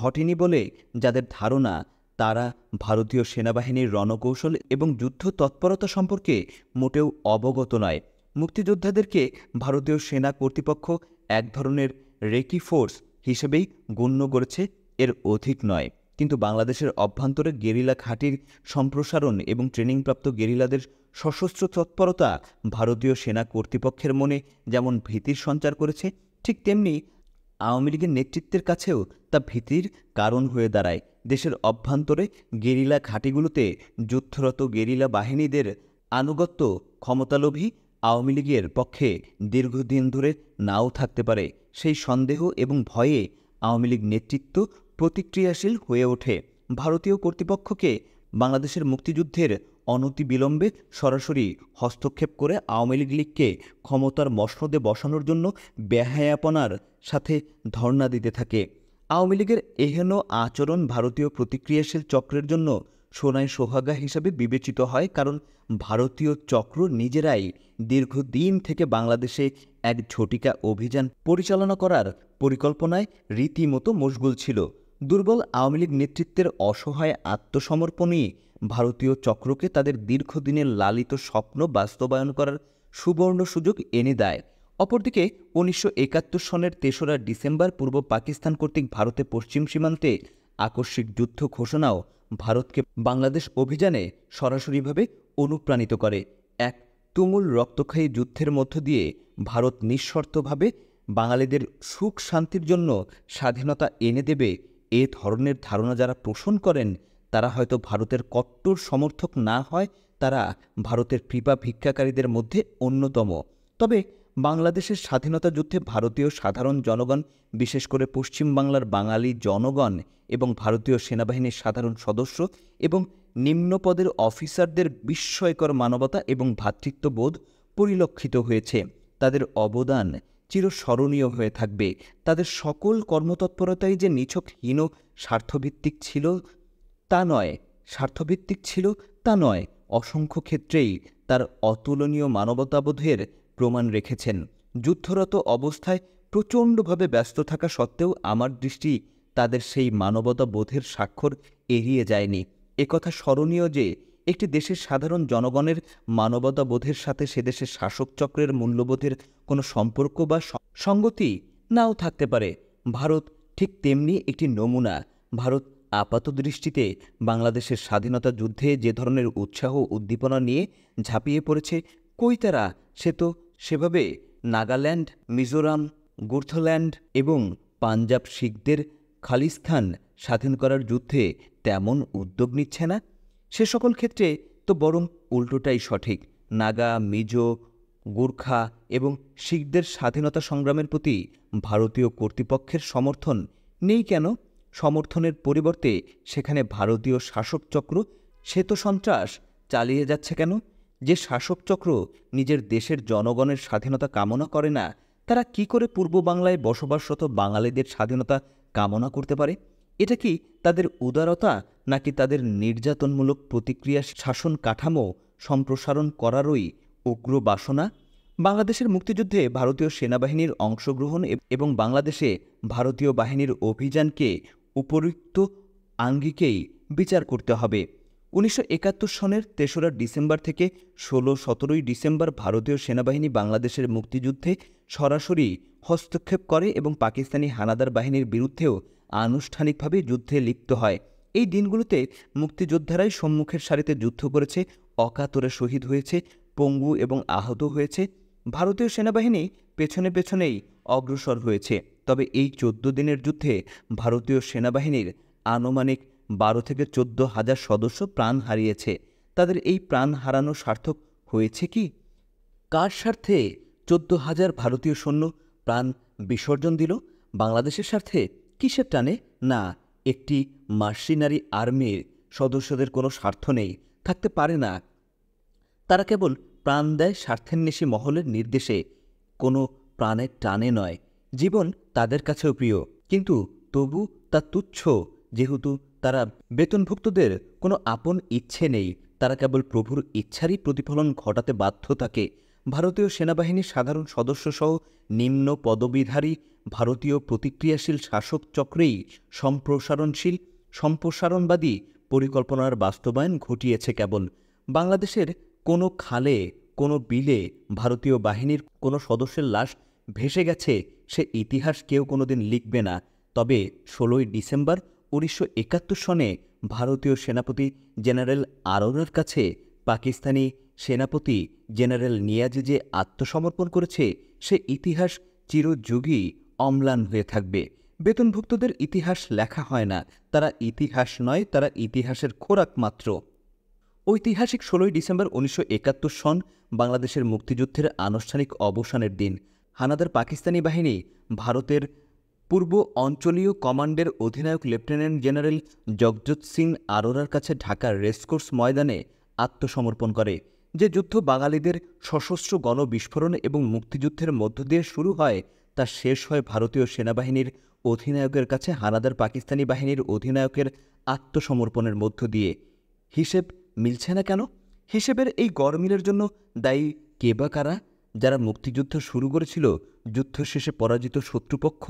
S1: ঘটেনি বলে যাদের ধারণা, তারা ভারতীয় সেনাবাহিনীর রণকৌশল এবং যুদ্ধ তৎপরতা সম্পর্কে মোটেও অবগত নয়। মুক্তিযোদ্ধাদেরকে ভারতীয় সেনা কর্তৃপক্ষ এক ধরনের রেকি ফোর্স হিসেবেই গণ্য করেছে, এর অধিক নয়। কিন্তু বাংলাদেশের অভ্যন্তরে গেরিলা ঘাঁটির সম্প্রসারণ এবং ট্রেনিংপ্রাপ্ত গেরিলাদের সশস্ত্র তৎপরতা ভারতীয় সেনা কর্তৃপক্ষের মনে যেমন ভীতির সঞ্চার করেছে, ঠিক তেমনি আওয়ামী লীগের নেতৃত্বের কাছেও তা ভীতির কারণ হয়ে দাঁড়ায়। দেশের অভ্যন্তরে গেরিলা ঘাঁটিগুলোতে যুদ্ধরত গেরিলা বাহিনীদের আনুগত্য ক্ষমতালোভী আওয়ামী লীগের পক্ষে দীর্ঘদিন ধরে নাও থাকতে পারে। সেই সন্দেহ এবং ভয়ে আওয়ামী লীগ নেতৃত্ব প্রতিক্রিয়াশীল হয়ে ওঠে। ভারতীয় কর্তৃপক্ষকে বাংলাদেশের মুক্তিযুদ্ধের অনতিবিলম্বে সরাসরি হস্তক্ষেপ করে আওয়ামী লীগকে ক্ষমতার মসনদে বসানোর জন্য বেহায়াপনার সাথে ধর্ণা দিতে থাকে। আওয়ামী লীগের এহেন আচরণ ভারতীয় প্রতিক্রিয়াশীল চক্রের জন্য সোনায় সোহাগা হিসাবে বিবেচিত হয়, কারণ ভারতীয় চক্র নিজেরাই দীর্ঘদিন থেকে বাংলাদেশে এক ঝটিকা অভিযান পরিচালনা করার পরিকল্পনায় রীতিমতো মশগুল ছিল। দুর্বল আওয়ামী লীগ নেতৃত্বের অসহায় আত্মসমর্পণই ভারতীয় চক্রকে তাদের দীর্ঘদিনের লালিত স্বপ্ন বাস্তবায়ন করার সুবর্ণ সুযোগ এনে দেয়। অপরদিকে ১৯৭১ সনের ৩রা ডিসেম্বর পূর্ব পাকিস্তান কর্তৃক ভারতে পশ্চিম সীমান্তে আকস্মিক যুদ্ধ ঘোষণাও ভারতকে বাংলাদেশ অভিযানে সরাসরিভাবে অনুপ্রাণিত করে। এক তুমুল রক্তক্ষয়ী যুদ্ধের মধ্য দিয়ে ভারত নিঃশর্তভাবে বাঙালিদের সুখ শান্তির জন্য স্বাধীনতা এনে দেবে, এ ধরনের ধারণা যারা পোষণ করেন তারা হয়তো ভারতের কট্টর সমর্থক না হয়, তারা ভারতের কৃপা ভিক্ষাকারীদের মধ্যে অন্যতম। তবে বাংলাদেশের স্বাধীনতা যুদ্ধে ভারতীয় সাধারণ জনগণ, বিশেষ করে পশ্চিম বাংলার বাঙালি জনগণ এবং ভারতীয় সেনাবাহিনীর সাধারণ সদস্য এবং নিম্নপদের অফিসারদের বিস্ময়কর মানবতা এবং ভ্রাতৃত্ববোধ পরিলক্ষিত হয়েছে। তাদের অবদান চিরস্মরণীয় হয়ে থাকবে। তাদের সকল কর্মতৎপরতাই যে নিছকহীন স্বার্থভিত্তিক ছিল তা নয়, অসংখ্য ক্ষেত্রেই তার অতুলনীয় মানবতাবোধের প্রমাণ রেখেছেন। যুদ্ধরত অবস্থায় প্রচণ্ডভাবে ব্যস্ত থাকা সত্ত্বেও আমার দৃষ্টি তাদের সেই মানবতাবোধের স্বাক্ষর এড়িয়ে যায়নি। একথা স্মরণীয় যে একটি দেশের সাধারণ জনগণের মানবতাবোধের সাথে সে দেশের শাসক চক্রের মূল্যবোধের কোনো সম্পর্ক বা সঙ্গতি নাও থাকতে পারে। ভারত ঠিক তেমনি একটি নমুনা। ভারত আপাতদৃষ্টিতে বাংলাদেশের স্বাধীনতা যুদ্ধে যে ধরনের উৎসাহ উদ্দীপনা নিয়ে ঝাঁপিয়ে পড়েছে, কই তারা সে তো সেভাবে নাগাল্যান্ড, মিজোরাম, গুর্থল্যান্ড এবং পাঞ্জাব শিখদের খালিস্তান স্বাধীন করার যুদ্ধে তেমন উদ্যোগ নিচ্ছে না। সে সকল ক্ষেত্রে তো বরং উল্টোটাই সঠিক। নাগা, মিজো, গুর্খা এবং শিখদের স্বাধীনতা সংগ্রামের প্রতি ভারতীয় কর্তৃপক্ষের সমর্থন নেই কেন? সমর্থনের পরিবর্তে সেখানে ভারতীয় শাসকচক্র শ্বেতসন্ত্রাস চালিয়ে যাচ্ছে কেন? যে শাসকচক্র নিজের দেশের জনগণের স্বাধীনতা কামনা করে না, তারা কি করে পূর্ব বাংলায় বসবাসরত বাঙালিদের স্বাধীনতা কামনা করতে পারে? এটা কি তাদের উদারতা, নাকি তাদের নির্যাতনমূলক প্রতিক্রিয়া শাসন কাঠামো সম্প্রসারণ করারই উগ্র বাসনা। বাংলাদেশের মুক্তিযুদ্ধে ভারতীয় সেনাবাহিনীর অংশগ্রহণ এবং বাংলাদেশে ভারতীয় বাহিনীর অভিযানকে উপযুক্ত আঙ্গিকেই বিচার করতে হবে। 1971 সনের 3রা ডিসেম্বর থেকে 16-17 ডিসেম্বর ভারতীয় সেনাবাহিনী বাংলাদেশের মুক্তিযুদ্ধে সরাসরি হস্তক্ষেপ করে এবং পাকিস্তানি হানাদার বাহিনীর বিরুদ্ধেও আনুষ্ঠানিকভাবে যুদ্ধে লিপ্ত হয়। এই দিনগুলোতে মুক্তিযোদ্ধারাই সম্মুখের সারিতে যুদ্ধ করেছে, অকাতরে শহীদ হয়েছে, পঙ্গু এবং আহত হয়েছে। ভারতীয় সেনাবাহিনী পেছনে পেছনেই অগ্রসর হয়েছে। তবে এই 14 দিনের যুদ্ধে ভারতীয় সেনাবাহিনীর আনুমানিক 12 থেকে 14 হাজার সদস্য প্রাণ হারিয়েছে। তাদের এই প্রাণ হারানো সার্থক হয়েছে কি? কার স্বার্থে 14,000 ভারতীয় সৈন্য প্রাণ বিসর্জন দিল? বাংলাদেশের স্বার্থে? কিসের টানে? না, একটি মার্সিনারি আর্মির সদস্যদের কোনো স্বার্থ নেই, থাকতে পারে না। তারা কেবল প্রাণ দেয় স্বার্থান্বেষী মহলের নির্দেশে, কোনো প্রাণের টানে নয়। জীবন তাদের কাছেও প্রিয়, কিন্তু তবু তা তুচ্ছ, যেহেতু তারা বেতনভুক্তদের কোনো আপন ইচ্ছে নেই। তারা কেবল প্রভুর ইচ্ছারই প্রতিফলন ঘটাতে বাধ্য থাকে। ভারতীয় সেনাবাহিনীর সাধারণ সদস্যসহ নিম্ন পদবীধারী ভারতীয় প্রতিক্রিয়াশীল শাসক চক্রেই সম্প্রসারণবাদী পরিকল্পনার বাস্তবায়ন ঘটিয়েছে কেবল। বাংলাদেশের কোনো খালে, কোনো বিলে ভারতীয় বাহিনীর কোনো সদস্যের লাশ ভেসে গেছে, সে ইতিহাস কেউ কোনোদিন লিখবে না। তবে 16 ডিসেম্বর 1971 সনে ভারতীয় সেনাপতি জেনারেল আরোরার কাছে পাকিস্তানি সেনাপতি জেনারেল নিয়াজি যে আত্মসমর্পণ করেছে, সে ইতিহাস চিরযুগী অম্লান হয়ে থাকবে। বেতনভুক্তদের ইতিহাস লেখা হয় না, তারা ইতিহাস নয়, তারা ইতিহাসের খোরাক মাত্র। ঐতিহাসিক 16 ডিসেম্বর 1971 সন বাংলাদেশের মুক্তিযুদ্ধের আনুষ্ঠানিক অবসানের দিন। হানাদার পাকিস্তানি বাহিনী ভারতের পূর্ব অঞ্চলীয় কমান্ডের অধিনায়ক লেফটেন্যান্ট জেনারেল জগজিৎ সিং আরোরার কাছে ঢাকার রেসকোর্স ময়দানে আত্মসমর্পণ করে। যে যুদ্ধ বাঙালিদের সশস্ত্র গণবিস্ফোরণ এবং মুক্তিযুদ্ধের মধ্য দিয়ে শুরু হয়, তা শেষ হয় ভারতীয় সেনাবাহিনীর অধিনায়কের কাছে হানাদার পাকিস্তানি বাহিনীর অধিনায়কের আত্মসমর্পণের মধ্য দিয়ে। হিসেব মিলছে না কেন? হিসেবের এই গড়মিলের জন্য দায়ী কে বা কারা? যারা মুক্তিযুদ্ধ শুরু করেছিল, যুদ্ধ শেষে পরাজিত শত্রুপক্ষ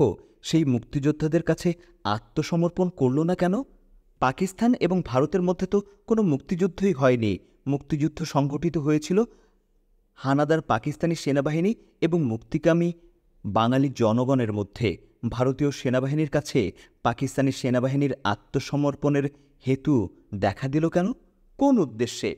S1: সেই মুক্তিযোদ্ধাদের কাছে আত্মসমর্পণ করল না কেন? পাকিস্তান এবং ভারতের মধ্যে তো কোনো মুক্তিযুদ্ধই হয়নি। মুক্তিযুদ্ধ সংঘটিত হয়েছিল হানাদার পাকিস্তানি সেনাবাহিনী এবং মুক্তিকামী বাঙালি জনগণের মধ্যে। ভারতীয় সেনাবাহিনীর কাছে পাকিস্তানি সেনাবাহিনীর আত্মসমর্পণের হেতু দেখা দিল কেন? কোন উদ্দেশ্যে?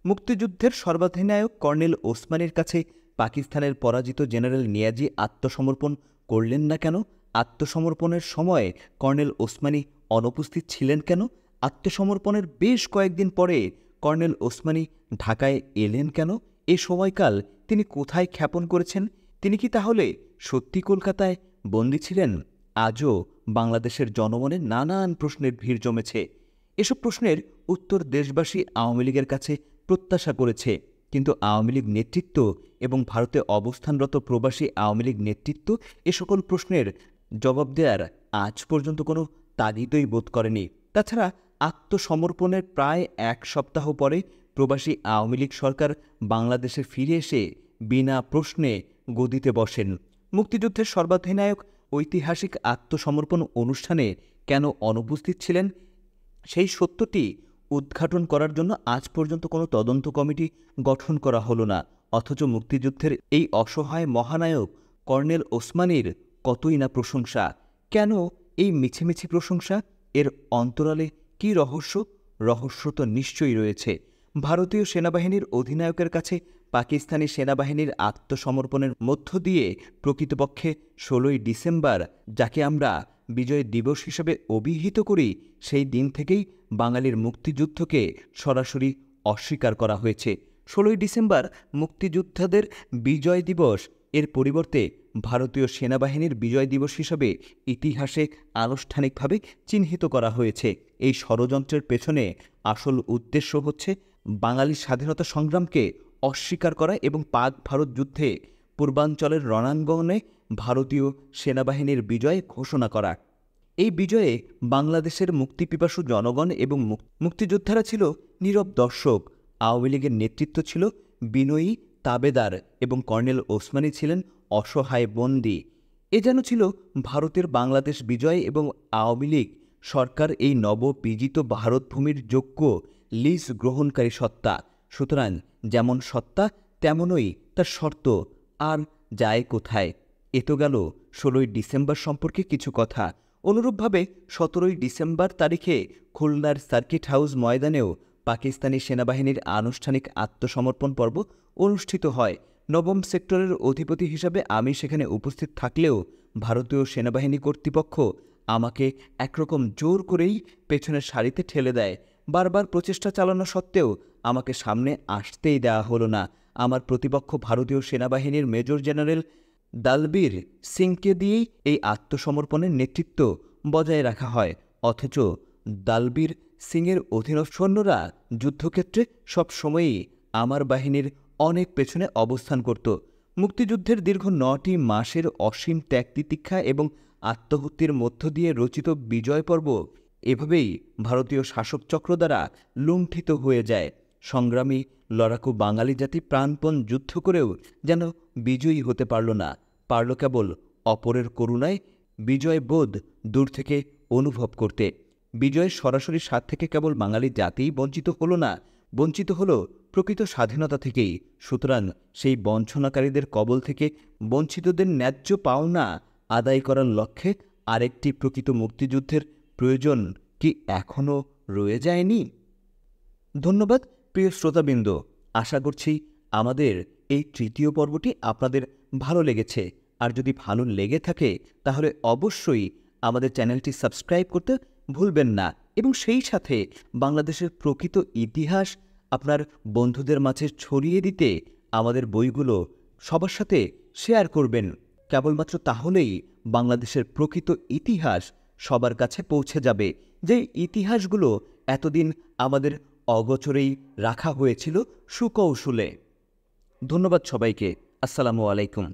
S1: মুক্তিযুদ্ধের সর্বাধিনায়ক কর্নেল ওসমানীর কাছে পাকিস্তানের পরাজিত জেনারেল নিয়াজি আত্মসমর্পণ করলেন না কেন? আত্মসমর্পণের সময় কর্নেল ওসমানী অনুপস্থিত ছিলেন কেন? আত্মসমর্পণের বেশ কয়েকদিন পরে কর্নেল ওসমানী ঢাকায় এলেন কেন? এ সময়কাল তিনি কোথায় ক্ষেপণ করেছেন? তিনি কি তাহলে সত্যি কলকাতায় বন্দী ছিলেন? আজও বাংলাদেশের জনমনে নানান প্রশ্নের ভিড় জমেছে। এসব প্রশ্নের উত্তর দেশবাসী আওয়ামী লীগের কাছে প্রত্যাশা করেছে, কিন্তু আওয়ামী লীগ নেতৃত্ব এবং ভারতে অবস্থানরত প্রবাসী আওয়ামী লীগ নেতৃত্ব এ সকল প্রশ্নের জবাব দেওয়ার আজ পর্যন্ত কোনো তাগিদই বোধ করেনি। তাছাড়া আত্মসমর্পণের প্রায় 1 সপ্তাহ পরে প্রবাসী আওয়ামী লীগ সরকার বাংলাদেশে ফিরে এসে বিনা প্রশ্নে গদিতে বসেন। মুক্তিযুদ্ধের সর্বাধিনায়ক ঐতিহাসিক আত্মসমর্পণ অনুষ্ঠানে কেন অনুপস্থিত ছিলেন, সেই সত্যটি উদ্ঘাটন করার জন্য আজ পর্যন্ত কোনো তদন্ত কমিটি গঠন করা হলো না। অথচ মুক্তিযুদ্ধের এই অসহায় মহানায়ক কর্নেল ওসমানীর কতই না প্রশংসা। কেন এই মিছিমিছি প্রশংসা? এর অন্তরালে কী রহস্য? রহস্য তো নিশ্চয়ই রয়েছে। ভারতীয় সেনাবাহিনীর অধিনায়কের কাছে পাকিস্তানি সেনাবাহিনীর আত্মসমর্পণের মধ্য দিয়ে প্রকৃতপক্ষে 16 ডিসেম্বর, যাকে আমরা বিজয় দিবস হিসেবে অভিহিত করি, সেই দিন থেকেই বাঙালির মুক্তিযুদ্ধকে সরাসরি অস্বীকার করা হয়েছে। 16 ডিসেম্বর মুক্তিযোদ্ধাদের বিজয় দিবস, এর পরিবর্তে ভারতীয় সেনাবাহিনীর বিজয় দিবস হিসাবে ইতিহাসে আনুষ্ঠানিকভাবে চিহ্নিত করা হয়েছে। এই ষড়যন্ত্রের পেছনে আসল উদ্দেশ্য হচ্ছে বাঙালি স্বাধীনতা সংগ্রামকে অস্বীকার করা এবং পাক ভারত যুদ্ধে পূর্বাঞ্চলের রণাঙ্গনে ভারতীয় সেনাবাহিনীর বিজয় ঘোষণা করা। এই বিজয়ে বাংলাদেশের মুক্তিপিপাসু জনগণ এবং মুক্তিযোদ্ধারা ছিল নীরব দর্শক। আওয়ামী লীগের নেতৃত্ব ছিল বিনয়ী তাবেদার এবং কর্নেল ওসমানী ছিলেন অসহায় বন্দী। এ যেন ছিল ভারতের বাংলাদেশ বিজয় এবং আওয়ামী লীগ সরকার এই নববিজিত ভারতভূমির যোগ্য লিজ গ্রহণকারী সত্তা। সুতরাং যেমন সত্তা তেমনই তার শর্ত, আর যায় কোথায়। এ তো গেল 16ই ডিসেম্বর সম্পর্কে কিছু কথা। অনুরূপভাবে 17ই ডিসেম্বর তারিখে খুলনার সার্কিট হাউস ময়দানেও পাকিস্তানি সেনাবাহিনীর আনুষ্ঠানিক আত্মসমর্পণ পর্ব অনুষ্ঠিত হয়। নবম সেক্টরের অধিপতি হিসাবে আমি সেখানে উপস্থিত থাকলেও ভারতীয় সেনাবাহিনী কর্তৃপক্ষ আমাকে একরকম জোর করেই পেছনের সারিতে ঠেলে দেয়। বারবার প্রচেষ্টা চালানো সত্ত্বেও আমাকে সামনে আসতেই দেওয়া হলো না। আমার প্রতিপক্ষ ভারতীয় সেনাবাহিনীর মেজর জেনারেল দালবীর সিংকে দিয়েই এই আত্মসমর্পণের নেতৃত্ব বজায় রাখা হয়। অথচ দালবীর সিংয়ের অধীনস্থ সৈন্যরা যুদ্ধক্ষেত্রে সব সময়ই আমার বাহিনীর অনেক পেছনে অবস্থান করত। মুক্তিযুদ্ধের দীর্ঘ 9টি মাসের অসীম ত্যাগ তিতিক্ষা এবং আত্মহত্যের মধ্য দিয়ে রচিত বিজয় পর্ব এভাবেই ভারতীয় শাসকচক্র দ্বারা লুণ্ঠিত হয়ে যায়। সংগ্রামী লড়াকু বাঙালি জাতি প্রাণপণ যুদ্ধ করেও যেন বিজয়ী হতে পারল না, পারল কেবল অপরের করুণায় বিজয় বোধ দূর থেকে অনুভব করতে। বিজয়ের সরাসরি স্বাদ থেকে কেবল বাঙালি জাতিই বঞ্চিত হল না, বঞ্চিত হল প্রকৃত স্বাধীনতা থেকেই। সুতরাং সেই বঞ্চনাকারীদের কবল থেকে বঞ্চিতদের ন্যায্য পাওনা আদায় করার লক্ষ্যে আরেকটি প্রকৃত মুক্তিযুদ্ধের প্রয়োজন কি এখনও রয়ে যায়নি? ধন্যবাদ প্রিয় শ্রোতাবৃন্দ। আশা করছি আমাদের এই তৃতীয় পর্বটি আপনাদের ভালো লেগেছে। আর যদি ভালো লেগে থাকে তাহলে অবশ্যই আমাদের চ্যানেলটি সাবস্ক্রাইব করতে ভুলবেন না এবং সেই সাথে বাংলাদেশের প্রকৃত ইতিহাস আপনার বন্ধুদের মাঝে ছড়িয়ে দিতে আমাদের বইগুলো সবার সাথে শেয়ার করবেন। কেবলমাত্র তাহলেই বাংলাদেশের প্রকৃত ইতিহাস সবার কাছে পৌঁছে যাবে, যে ইতিহাসগুলো এতদিন আমাদের অগোচরেই রাখা হয়েছিল সুকৌশলে। ধন্যবাদ সবাইকে। আসসালামু আলাইকুম।